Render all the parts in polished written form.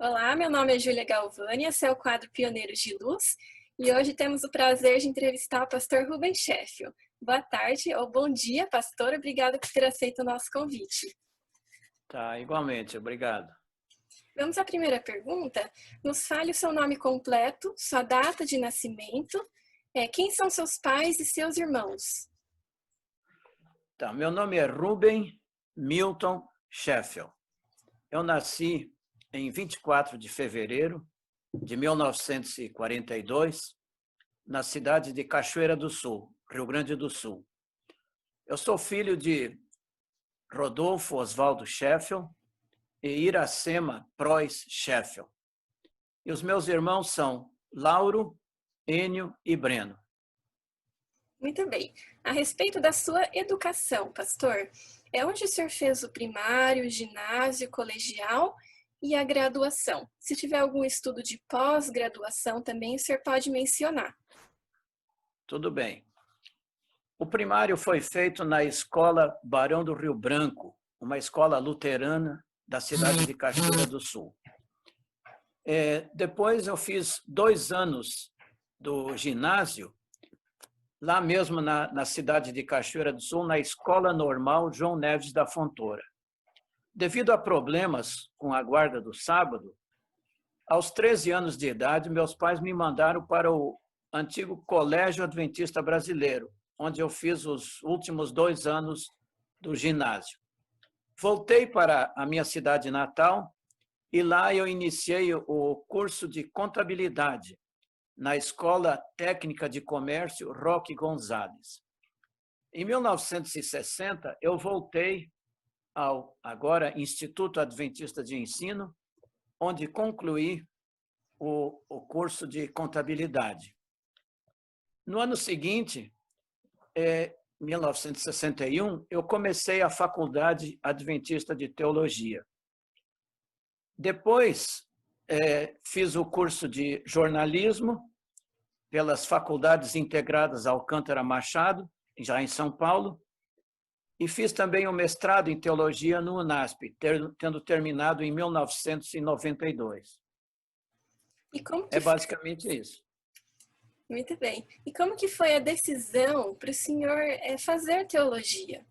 Olá, meu nome é Júlia Galvani, esse é o quadro Pioneiros de Luz e hoje temos o prazer de entrevistar o pastor Rubem Sheffield. Boa tarde ou bom dia, pastor. Obrigada por ter aceito o nosso convite. Tá, igualmente, obrigado. Vamos à primeira pergunta. Nos fale o seu nome completo, sua data de nascimento, quem são seus pais e seus irmãos. Tá, meu nome é Rubem Milton Sheffield. Eu nasci em 24 de fevereiro de 1942, na cidade de Cachoeira do Sul, Rio Grande do Sul. Eu sou filho de Rodolfo Oswaldo Sheffield e Iracema Preuss Sheffield. E os meus irmãos são Lauro, Enio e Breno. Muito bem. A respeito da sua educação, pastor, onde o senhor fez o primário, ginásio, colegial e a graduação? Se tiver algum estudo de pós-graduação também, o senhor pode mencionar. Tudo bem. O primário foi feito na Escola Barão do Rio Branco, uma escola luterana da cidade de Cachoeira do Sul. Depois eu fiz 2 anos do ginásio, lá mesmo na cidade de Cachoeira do Sul, na Escola Normal João Neves da Fontoura. Devido a problemas com a guarda do sábado, aos 13 anos de idade, meus pais me mandaram para o antigo Colégio Adventista Brasileiro, onde eu fiz os últimos 2 anos do ginásio. Voltei para a minha cidade natal e lá eu iniciei o curso de contabilidade na Escola Técnica de Comércio Roque Gonzalez. Em 1960, eu voltei ao agora Instituto Adventista de Ensino, onde concluí o curso de contabilidade. No ano seguinte, 1961, eu comecei a Faculdade Adventista de Teologia. Depois, fiz o curso de jornalismo pelas Faculdades Integradas Alcântara Machado, já em São Paulo, e fiz também o mestrado em teologia no UNASP, tendo terminado em 1992. É basicamente isso. Muito bem. E como que foi a decisão para o senhor fazer teologia?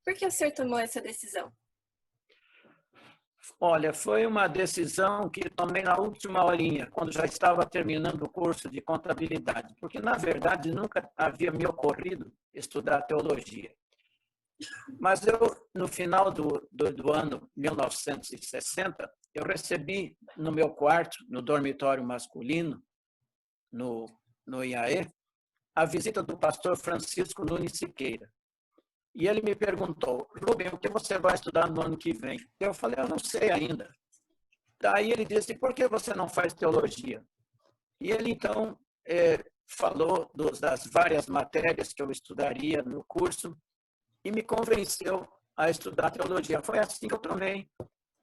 Por que o senhor tomou essa decisão? Olha, foi uma decisão que tomei na última horinha, quando já estava terminando o curso de contabilidade, porque, na verdade, nunca havia me ocorrido estudar teologia. Mas eu, no final do ano 1960, eu recebi no meu quarto, no dormitório masculino, no IAE, a visita do pastor Francisco Nunes Siqueira. E ele me perguntou: Rubem, o que você vai estudar no ano que vem? Eu falei: eu não sei ainda. Daí ele disse: por que você não faz teologia? E ele, então, falou das várias matérias que eu estudaria no curso e me convenceu a estudar teologia. Foi assim que eu tomei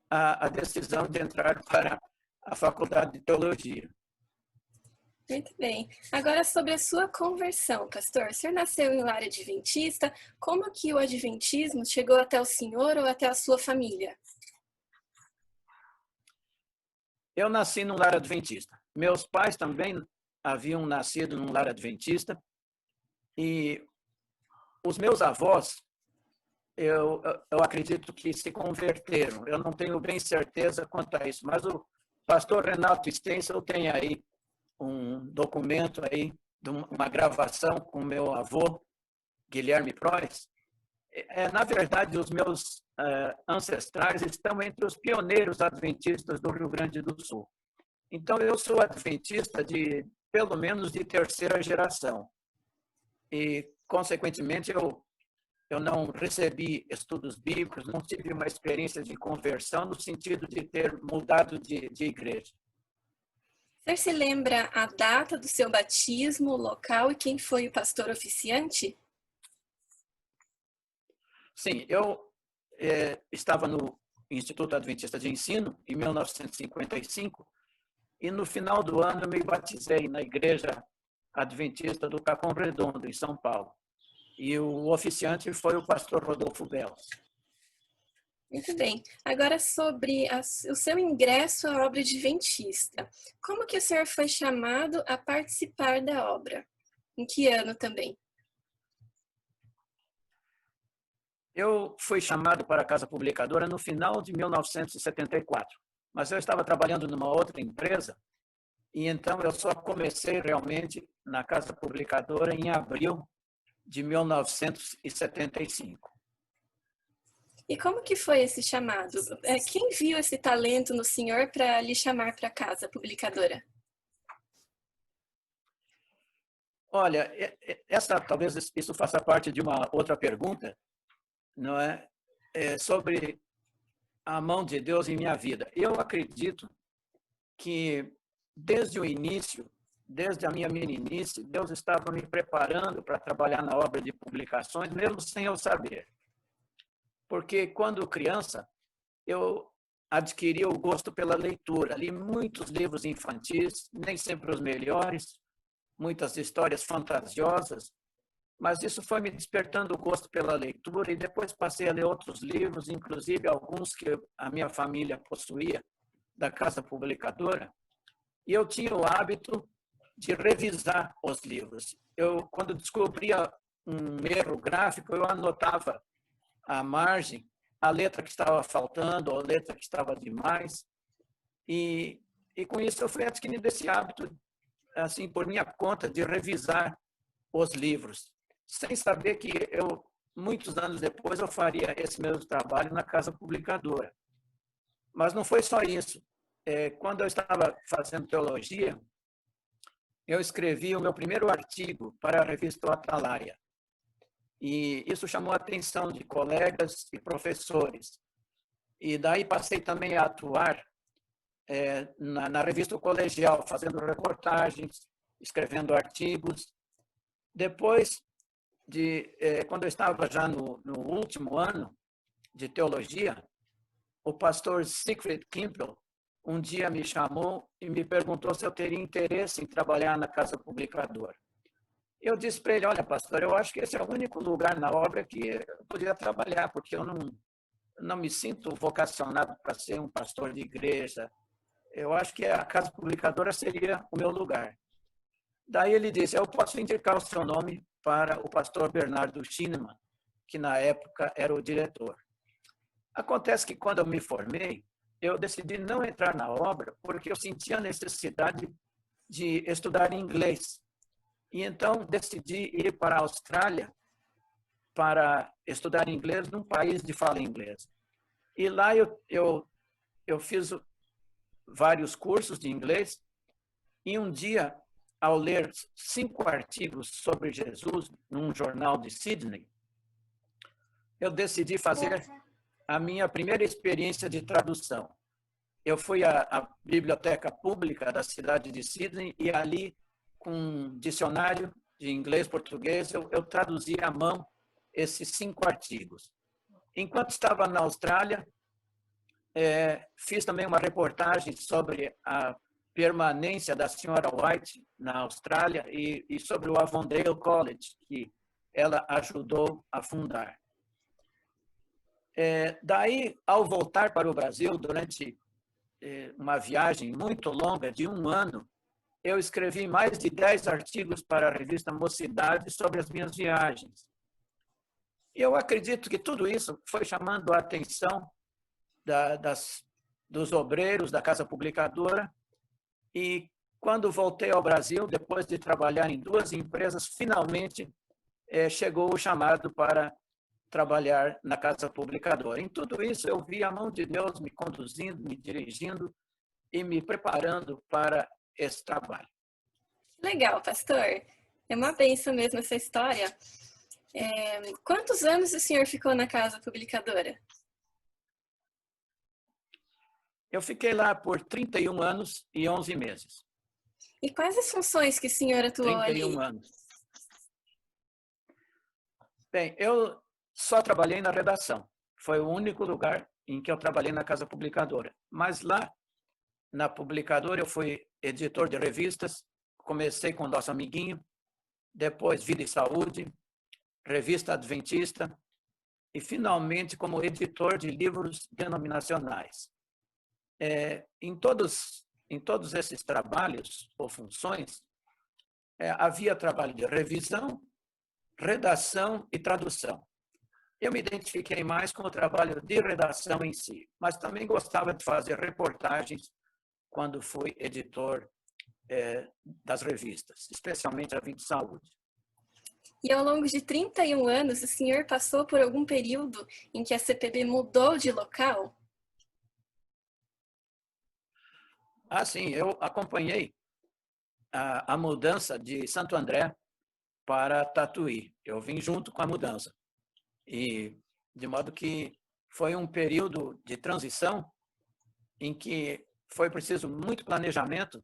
a decisão de entrar para a Faculdade de Teologia. Muito bem. Agora, sobre a sua conversão, pastor. O senhor nasceu em lar adventista. Como que o adventismo chegou até o senhor ou até a sua família? Eu nasci num lar adventista. Meus pais também haviam nascido num lar adventista. E os meus avós, eu acredito que se converteram. Eu não tenho bem certeza quanto a isso, mas o pastor Renato Stencil tem aí um documento aí, de uma gravação com meu avô, Guilherme Preuss. Na verdade, os meus ancestrais estão entre os pioneiros adventistas do Rio Grande do Sul. Então, eu sou adventista pelo menos de 3ª geração. E, consequentemente, eu não recebi estudos bíblicos, não tive uma experiência de conversão no sentido de ter mudado de igreja. O senhor se lembra a data do seu batismo, o local e quem foi o pastor oficiante? Sim, eu estava no Instituto Adventista de Ensino, em 1955, e no final do ano eu me batizei na Igreja Adventista do Capão Redondo, em São Paulo. E o oficiante foi o pastor Rodolfo Belos. Muito bem. Agora sobre o seu ingresso à obra adventista. Como que o senhor foi chamado a participar da obra? Em que ano também? Eu fui chamado para a Casa Publicadora no final de 1974, mas eu estava trabalhando numa outra empresa e então eu só comecei realmente na Casa Publicadora em abril de 1975. E como que foi esse chamado? Quem viu esse talento no senhor para lhe chamar para a casa publicadora? Olha, talvez isso faça parte de uma outra pergunta, não é? Sobre a mão de Deus em minha vida. Eu acredito que desde o início, desde a minha meninice, Deus estava me preparando para trabalhar na obra de publicações, mesmo sem eu saber. Porque quando criança, eu adquiri o gosto pela leitura. Li muitos livros infantis, nem sempre os melhores, muitas histórias fantasiosas, mas isso foi me despertando o gosto pela leitura e depois passei a ler outros livros, inclusive alguns que a minha família possuía, da Casa Publicadora, e eu tinha o hábito de revisar os livros. Quando descobria um erro gráfico, eu anotava à margem a letra que estava faltando, ou a letra que estava demais, e com isso eu fui adquirindo esse hábito, assim, por minha conta, de revisar os livros, sem saber que muitos anos depois, eu faria esse mesmo trabalho na Casa Publicadora. Mas não foi só isso. Quando eu estava fazendo teologia, eu escrevi o meu primeiro artigo para a revista O Atalaia. E isso chamou a atenção de colegas e professores. E daí passei também a atuar na revista Colegial, fazendo reportagens, escrevendo artigos. Depois, quando eu estava já no último ano de teologia, o pastor Siegfried Kimpel um dia me chamou e me perguntou se eu teria interesse em trabalhar na Casa Publicadora. Eu disse para ele, olha, pastor, eu acho que esse é o único lugar na obra que eu poderia trabalhar, porque eu não me sinto vocacionado para ser um pastor de igreja. Eu acho que a Casa Publicadora seria o meu lugar. Daí ele disse, eu posso indicar o seu nome para o pastor Bernardo Schinemann, que na época era o diretor. Acontece que quando eu me formei, eu decidi não entrar na obra porque eu sentia a necessidade de estudar inglês. E então decidi ir para a Austrália para estudar inglês num país de fala inglesa. E lá eu fiz vários cursos de inglês e um dia, ao ler 5 artigos sobre Jesus num jornal de Sydney, eu decidi fazer a minha primeira experiência de tradução. Eu fui à biblioteca pública da cidade de Sydney e ali, com um dicionário de inglês-português, eu traduzi à mão esses 5 artigos. Enquanto estava na Austrália, fiz também uma reportagem sobre a permanência da senhora White na Austrália e sobre o Avondale College, que ela ajudou a fundar. Daí, ao voltar para o Brasil, durante uma viagem muito longa, de 1 ano, eu escrevi mais de 10 artigos para a revista Mocidade sobre as minhas viagens. Eu acredito que tudo isso foi chamando a atenção dos obreiros da Casa Publicadora e, quando voltei ao Brasil, depois de trabalhar em 2 empresas, finalmente chegou o chamado para trabalhar na Casa Publicadora. Em tudo isso, eu vi a mão de Deus me conduzindo, me dirigindo e me preparando para esse trabalho. Legal, pastor. É uma bênção mesmo essa história. Quantos anos o senhor ficou na Casa Publicadora? Eu fiquei lá por 31 anos e 11 meses. E quais as funções que o senhor atuou 31 ali? anos. Bem, eu só trabalhei na redação. Foi o único lugar em que eu trabalhei na Casa Publicadora. Mas lá, na publicadora, eu fui editor de revistas. Comecei com o Nosso Amiguinho, depois Vida e Saúde, Revista Adventista, e, finalmente, como editor de livros denominacionais. Em todos esses trabalhos ou funções, havia trabalho de revisão, redação e tradução. Eu me identifiquei mais com o trabalho de redação em si, mas também gostava de fazer reportagens quando fui editor das revistas, especialmente a Vida de Saúde. E ao longo de 31 anos, o senhor passou por algum período em que a CPB mudou de local? Sim, eu acompanhei a mudança de Santo André para Tatuí. Eu vim junto com a mudança. E de modo que foi um período de transição em que foi preciso muito planejamento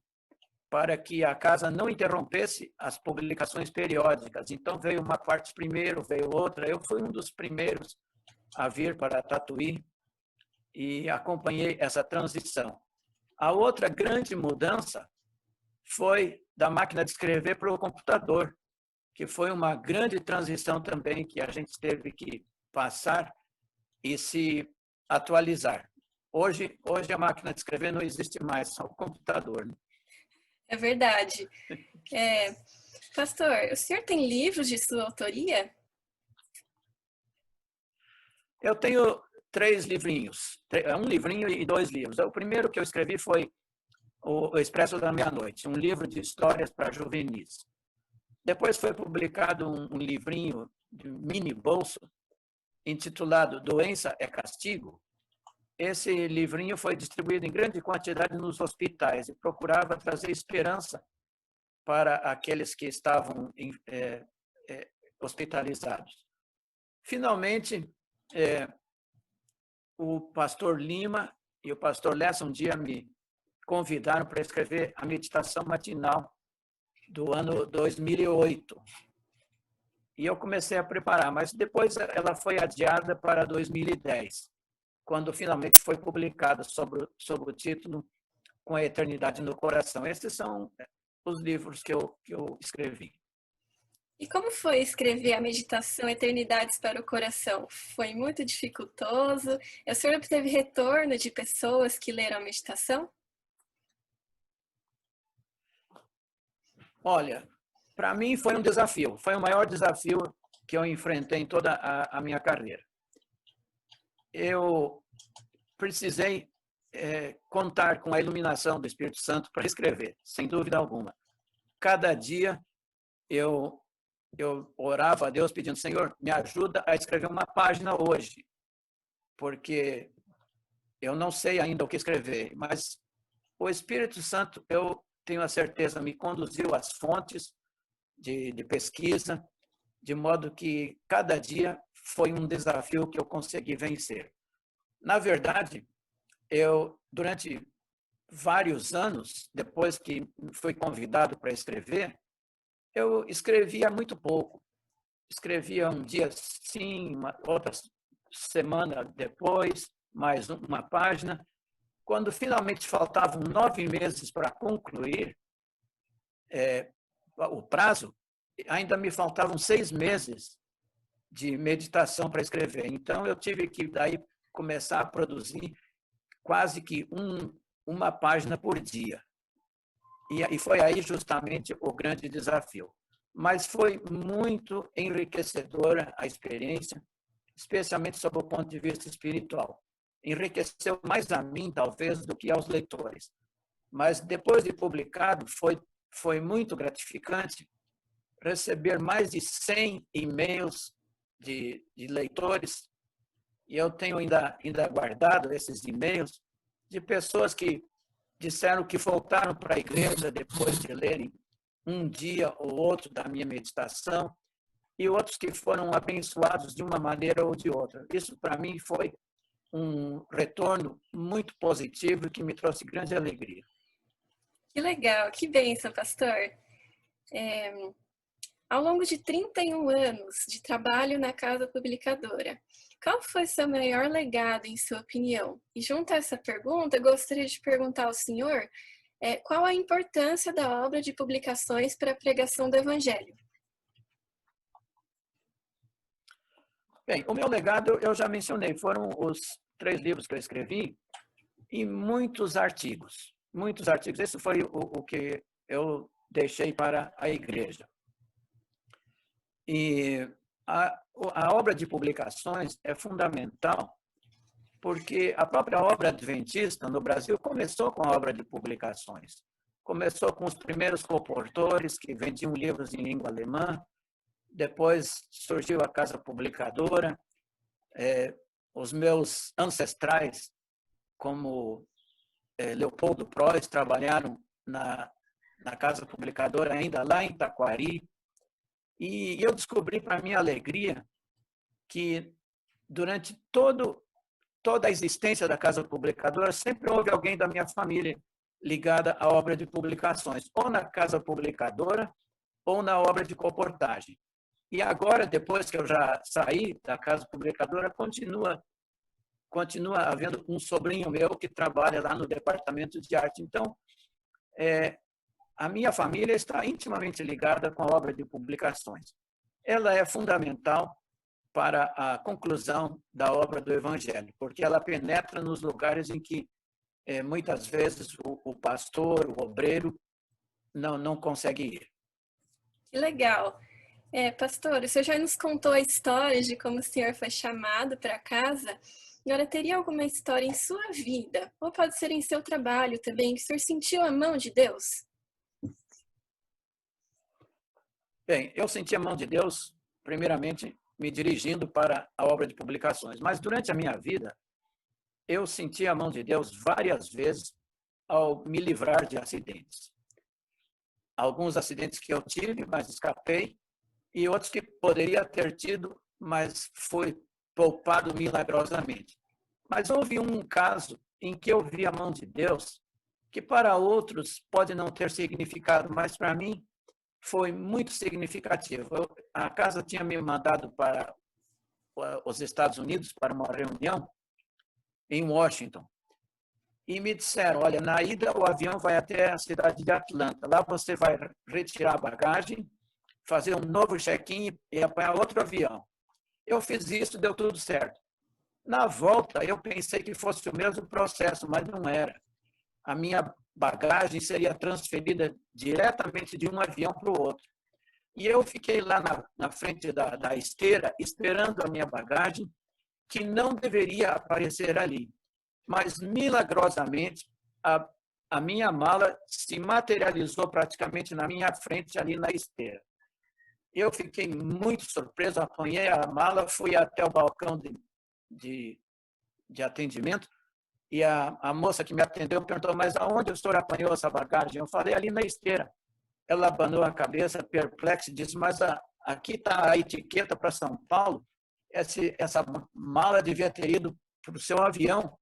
para que a casa não interrompesse as publicações periódicas. Então veio uma parte primeiro, veio outra. Eu fui um dos primeiros a vir para Tatuí e acompanhei essa transição. A outra grande mudança foi da máquina de escrever para o computador, que foi uma grande transição também que a gente teve que passar e se atualizar. Hoje a máquina de escrever não existe mais, só o computador. Né? É verdade. Pastor, o senhor tem livros de sua autoria? Eu tenho 3 livrinhos, um livrinho e 2 livros. O primeiro que eu escrevi foi O Expresso da Meia-Noite, um livro de histórias para juvenis. Depois foi publicado um livrinho de mini bolso, intitulado Doença é Castigo. Esse livrinho foi distribuído em grande quantidade nos hospitais e procurava trazer esperança para aqueles que estavam hospitalizados. Finalmente, o pastor Lima e o pastor Lessa um dia me convidaram para escrever a meditação matinal do ano 2008. E eu comecei a preparar, mas depois ela foi adiada para 2010, quando finalmente foi publicada sob o título Com a Eternidade no Coração. Esses são os livros que eu escrevi. E como foi escrever a meditação Eternidades para o Coração? Foi muito dificultoso? O senhor obteve retorno de pessoas que leram a meditação? Olha, para mim foi um desafio. Foi o maior desafio que eu enfrentei em toda a minha carreira. Eu precisei contar com a iluminação do Espírito Santo para escrever, sem dúvida alguma. Cada dia eu orava a Deus pedindo, Senhor, me ajuda a escrever uma página hoje, porque eu não sei ainda o que escrever, mas o Espírito Santo, eu tenho a certeza, me conduziu às fontes de pesquisa, de modo que cada dia foi um desafio que eu consegui vencer. Na verdade, durante vários anos, depois que fui convidado para escrever, eu escrevia muito pouco. Escrevia um dia sim, outra semana depois, mais uma página. Quando finalmente faltavam 9 meses para concluir o prazo, ainda me faltavam 6 meses de meditação para escrever. Então, eu tive que daí começar a produzir quase que uma página por dia. E foi aí justamente o grande desafio. Mas foi muito enriquecedora a experiência, especialmente sob o ponto de vista espiritual. Enriqueceu mais a mim, talvez, do que aos leitores. Mas depois de publicado, foi muito gratificante receber mais de 100 e-mails de leitores, e eu tenho ainda guardado esses e-mails de pessoas que disseram que voltaram para a igreja depois de lerem um dia ou outro da minha meditação, e outros que foram abençoados de uma maneira ou de outra. Isso, para mim, foi um retorno muito positivo que me trouxe grande alegria. Que legal, que bênção, pastor. Ao longo de 31 anos de trabalho na casa publicadora, qual foi seu maior legado, em sua opinião? E junto a essa pergunta, eu gostaria de perguntar ao senhor qual a importância da obra de publicações para a pregação do Evangelho? Bem, o meu legado eu já mencionei, foram os 3 livros que eu escrevi e muitos artigos. Muitos artigos. Esse foi o que eu deixei para a igreja. E a obra de publicações é fundamental, porque a própria obra adventista no Brasil começou com a obra de publicações. Começou com os primeiros colportores que vendiam livros em língua alemã, depois surgiu a Casa Publicadora. Os meus ancestrais, como Leopoldo Preuss, trabalharam na Casa Publicadora ainda lá em Taquari. E eu descobri, para minha alegria, que durante toda a existência da Casa Publicadora, sempre houve alguém da minha família ligada à obra de publicações, ou na Casa Publicadora, ou na obra de colportagem. E agora, depois que eu já saí da Casa Publicadora, continua havendo um sobrinho meu que trabalha lá no departamento de arte. Então, a minha família está intimamente ligada com a obra de publicações. Ela é fundamental para a conclusão da obra do Evangelho, porque ela penetra nos lugares em que, muitas vezes, o pastor, o obreiro, não consegue ir. Que legal. Pastor, o senhor já nos contou a história de como o senhor foi chamado para casa. Agora, teria alguma história em sua vida, ou pode ser em seu trabalho também, que o senhor sentiu a mão de Deus? Bem, eu senti a mão de Deus, primeiramente, me dirigindo para a obra de publicações. Mas, durante a minha vida, eu senti a mão de Deus várias vezes ao me livrar de acidentes. Alguns acidentes que eu tive, mas escapei, e outros que poderia ter tido, mas fui poupado milagrosamente. Mas houve um caso em que eu vi a mão de Deus, que para outros pode não ter significado, mas para mim foi muito significativo. A casa tinha me mandado para os Estados Unidos para uma reunião em Washington. E me disseram, olha, na ida o avião vai até a cidade de Atlanta. Lá você vai retirar a bagagem, fazer um novo check-in e apanhar outro avião. Eu fiz isso, deu tudo certo. Na volta, eu pensei que fosse o mesmo processo, mas não era. A minha bagagem seria transferida diretamente de um avião para o outro. E eu fiquei lá na frente da esteira, esperando a minha bagagem, que não deveria aparecer ali. Mas, milagrosamente, a minha mala se materializou praticamente na minha frente, ali na esteira. Eu fiquei muito surpreso, apanhei a mala, fui até o balcão de atendimento, e a moça que me atendeu perguntou, mas aonde o senhor apanhou essa bagagem? Eu falei, ali na esteira. Ela abanou a cabeça, perplexa, e disse, mas aqui está a etiqueta para São Paulo, essa mala devia ter ido para o seu avião.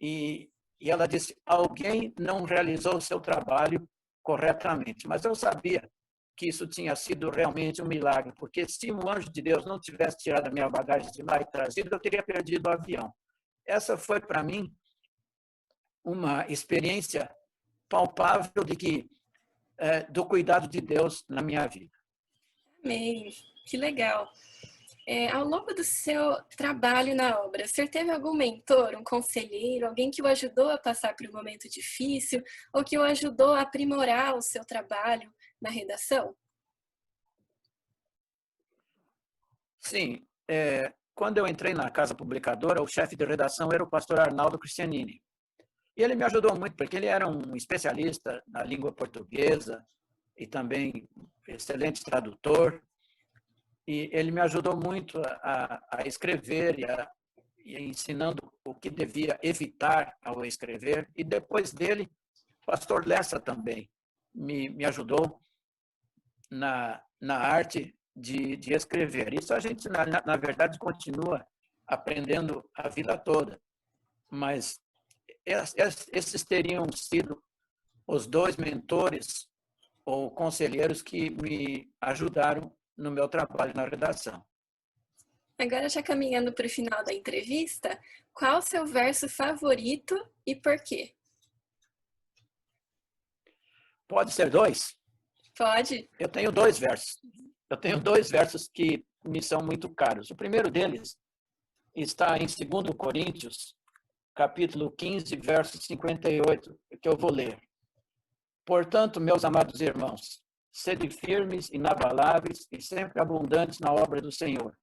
E ela disse, alguém não realizou o seu trabalho corretamente. Mas eu sabia que isso tinha sido realmente um milagre, porque se um anjo de Deus não tivesse tirado a minha bagagem de lá e trazido, eu teria perdido o avião. Essa foi, para mim, uma experiência palpável do cuidado de Deus na minha vida. Amém, que legal. Ao longo do seu trabalho na obra, o senhor teve algum mentor, um conselheiro, alguém que o ajudou a passar por um momento difícil ou que o ajudou a aprimorar o seu trabalho na redação? Sim. Quando eu entrei na Casa Publicadora, o chefe de redação era o pastor Arnaldo Cristianini. E ele me ajudou muito, porque ele era um especialista na língua portuguesa e também excelente tradutor. E ele me ajudou muito a escrever e ensinando o que devia evitar ao escrever. E depois dele, o pastor Lessa também me ajudou na arte de escrever. Isso a gente, na verdade, continua aprendendo a vida toda. Mas esses teriam sido os 2 mentores ou conselheiros que me ajudaram no meu trabalho na redação. Agora, já caminhando para o final da entrevista, qual o seu verso favorito e por quê? Pode ser 2? Pode. Eu tenho 2 versos. eu tenho dois versos que me são muito caros. O primeiro deles está em 2 Coríntios, capítulo 15, verso 58, que eu vou ler. Portanto, meus amados irmãos, sede firmes, inabaláveis e sempre abundantes na obra do Senhor,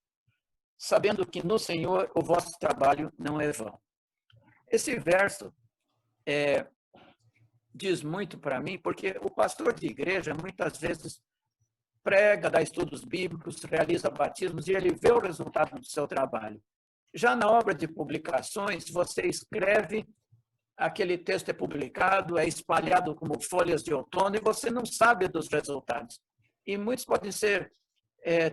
sabendo que no Senhor o vosso trabalho não é vão. Esse verso diz muito para mim, porque o pastor de igreja muitas vezes prega, dá estudos bíblicos, realiza batismos e ele vê o resultado do seu trabalho. Já na obra de publicações, você escreve, aquele texto é publicado, é espalhado como folhas de outono e você não sabe dos resultados. E muitos podem ser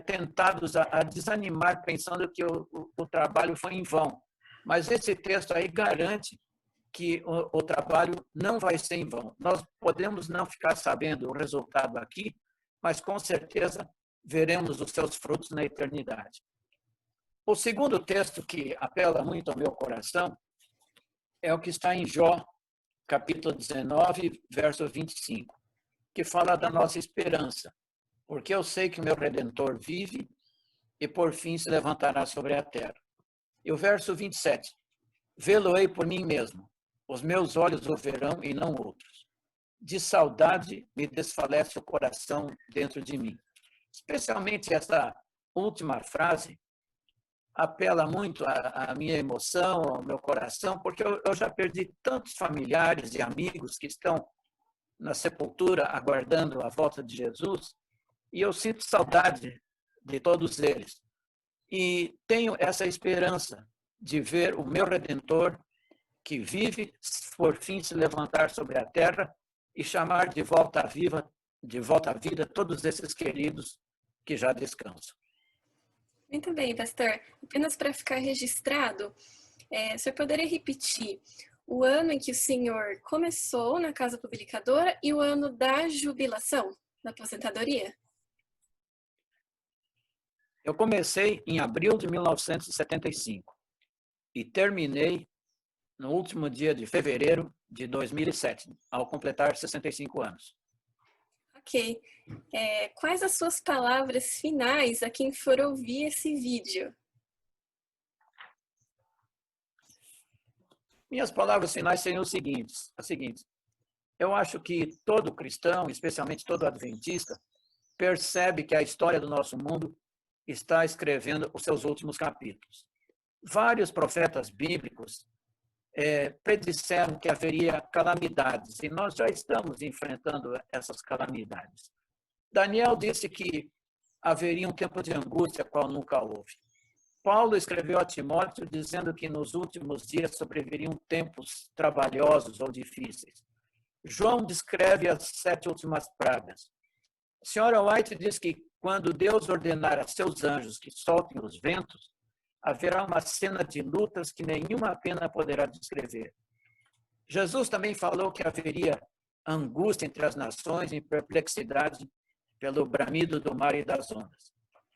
tentados a desanimar pensando que o trabalho foi em vão. Mas esse texto aí garante que o trabalho não vai ser em vão. Nós podemos não ficar sabendo o resultado aqui, mas com certeza veremos os seus frutos na eternidade. O segundo texto que apela muito ao meu coração é o que está em Jó, capítulo 19, verso 25, que fala da nossa esperança. Porque eu sei que o meu Redentor vive e por fim se levantará sobre a terra. E o verso 27, vê-lo-ei por mim mesmo, os meus olhos o verão e não outros. De saudade me desfalece o coração dentro de mim. Especialmente essa última frase apela muito à minha emoção, ao meu coração, porque eu já perdi tantos familiares e amigos que estão na sepultura aguardando a volta de Jesus, e eu sinto saudade de todos eles. E tenho essa esperança de ver o meu Redentor, que vive, por fim, se levantar sobre a terra e chamar de volta à vida todos esses queridos que já descansam. Muito bem, pastor. Apenas para ficar registrado, o senhor poderia repetir o ano em que o senhor começou na Casa Publicadora e o ano da jubilação, da aposentadoria? Eu comecei em abril de 1975 e terminei no último dia de fevereiro de 2007, ao completar 65 anos. Ok. Quais as suas palavras finais a quem for ouvir esse vídeo? Minhas palavras finais seriam as seguintes. Eu acho que todo cristão, especialmente todo adventista, percebe que a história do nosso mundo está escrevendo os seus últimos capítulos. Vários profetas bíblicos predisseram que haveria calamidades, e nós já estamos enfrentando essas calamidades. Daniel disse que haveria um tempo de angústia, qual nunca houve. Paulo escreveu a Timóteo dizendo que nos últimos dias sobreviriam tempos trabalhosos ou difíceis. João descreve as 7 últimas pragas. A senhora White diz que quando Deus ordenar a seus anjos que soltem os ventos, haverá uma cena de lutas que nenhuma pena poderá descrever. Jesus também falou que haveria angústia entre as nações e perplexidade pelo bramido do mar e das ondas.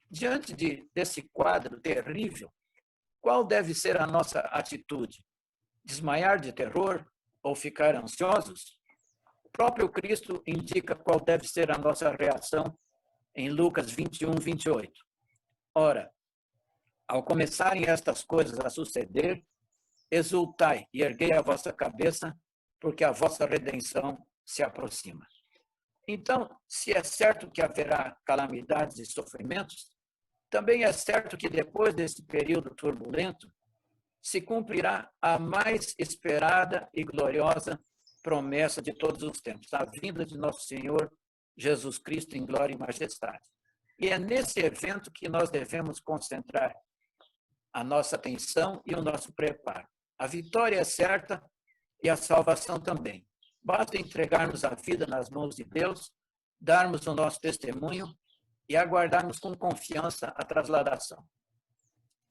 Diante desse quadro terrível, qual deve ser a nossa atitude? Desmaiar de terror ou ficar ansiosos? O próprio Cristo indica qual deve ser a nossa reação em Lucas 21, 28. Ora, ao começarem estas coisas a suceder, exultai e erguei a vossa cabeça, porque a vossa redenção se aproxima. Então, se é certo que haverá calamidades e sofrimentos, também é certo que depois desse período turbulento, se cumprirá a mais esperada e gloriosa promessa de todos os tempos, a vinda de nosso Senhor Jesus Cristo em glória e majestade. E é nesse evento que nós devemos concentrar a nossa atenção e o nosso preparo. A vitória é certa e a salvação também. Basta entregarmos a vida nas mãos de Deus, darmos o nosso testemunho e aguardarmos com confiança a trasladação.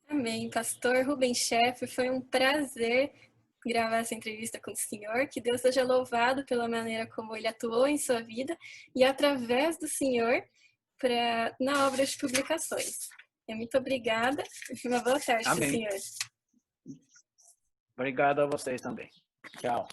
Amém. Pastor Rubens Scheff, foi um prazer gravar essa entrevista com o senhor. Que Deus seja louvado pela maneira como ele atuou em sua vida e através do senhor na obra de publicações. Muito obrigada e uma boa tarde, Amém. senhor. Obrigado a vocês também. Tchau.